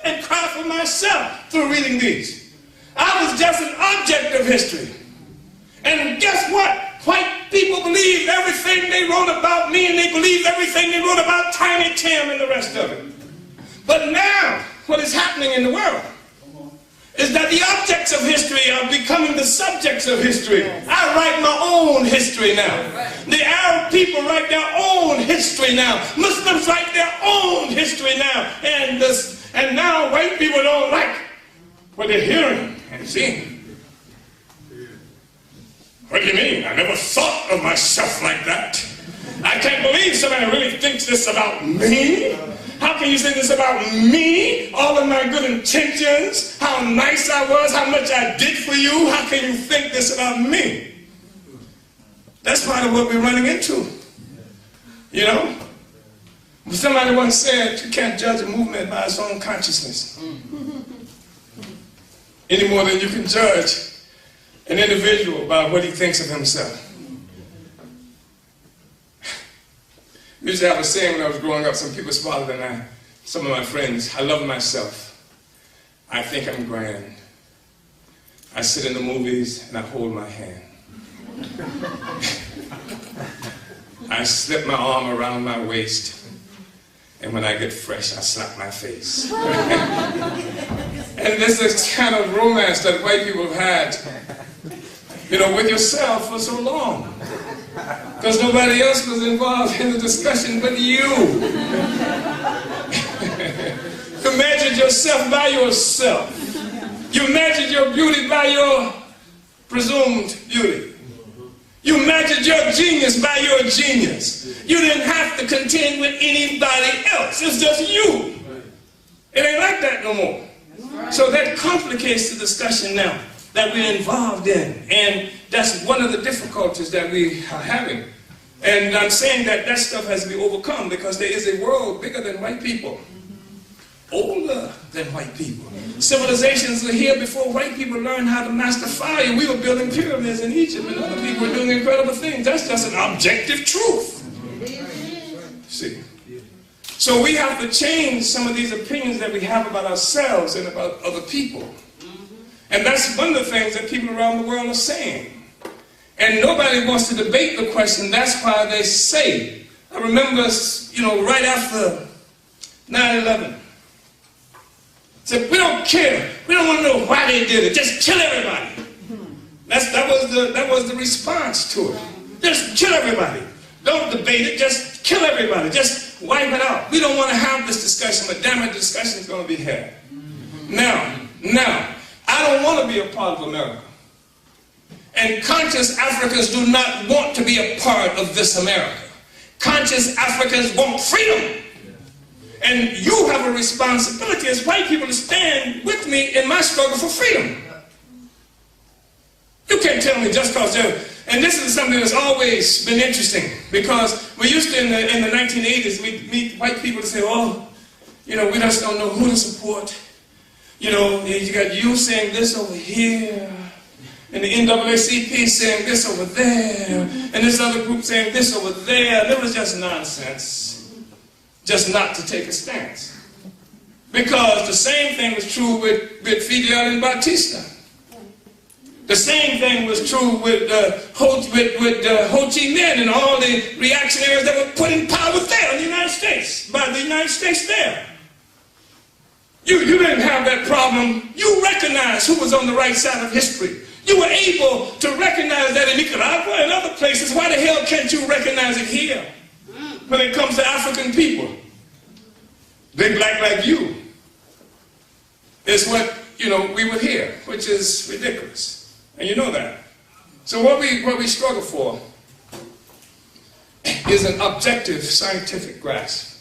and cry for myself through reading these. I was just an object of history. And guess what? White people believe everything they wrote about me, and they believe everything they wrote about Tiny Tim and the rest of it. But now, what is happening in the world is that the objects of history are becoming the subjects of history. I write my own history now. The Arab people write their own history now. Muslims write their own history now. And now white people don't like what they're hearing and seeing. What do you mean? I never thought of myself like that. I can't believe somebody really thinks this about me. How can you say this about me? All of my good intentions, how nice I was, how much I did for you. How can you think this about me? That's part of what we're running into. You know? Somebody once said, you can't judge a movement by its own consciousness. Any more than you can judge an individual by what he thinks of himself. I used to have a saying when I was growing up, some people smarter than I, some of my friends, I love myself. I think I'm grand. I sit in the movies and I hold my hand. I slip my arm around my waist, and when I get fresh, I slap my face. And this is kind of romance that white people have had, you know, with yourself for so long. Because nobody else was involved in the discussion but you. You measured yourself by yourself. You measured your beauty by your presumed beauty. You measured your genius by your genius. You didn't have to contend with anybody else. It's just you. It ain't like that no more. So that complicates the discussion now that we're involved in. And that's one of the difficulties that we are having. And I'm saying that that stuff has to be overcome because there is a world bigger than white people, older than white people. Civilizations were here before white people learned how to master fire. We were building pyramids in Egypt and other people were doing incredible things. That's just an objective truth. See? So we have to change some of these opinions that we have about ourselves and about other people. And that's one of the things that people around the world are saying. And nobody wants to debate the question. That's why they say. I remember, you know, right after 9/11, said, we don't care. We don't want to know why they did it. Just kill everybody. That was the response to it. Just kill everybody. Don't debate it. Just kill everybody. Just wipe it out. We don't want to have this discussion, but damn it, the discussion is going to be had. Now, I don't want to be a part of America. And conscious Africans do not want to be a part of this America. Conscious Africans want freedom. And you have a responsibility as white people to stand with me in my struggle for freedom. You can't tell me just because they're... And this is something that's always been interesting, because we used to, in the 1980s, we'd meet white people to say, oh, you know, we just don't know who to support. You know, you got you saying this over here, and the NAACP saying this over there, and this other group saying this over there. And it was just nonsense, just not to take a stance. Because the same thing was true with Fidel and Batista. The same thing was true with Ho Chi Minh and all the reactionaries that were put in power there in the United States, by the United States there. You didn't have that problem. You recognized who was on the right side of history. You were able to recognize that in Nicaragua and other places. Why the hell can't you recognize it here when it comes to African people? Big black like you is what, you know, we would hear, which is ridiculous. And you know that. So what we struggle for is an objective scientific grasp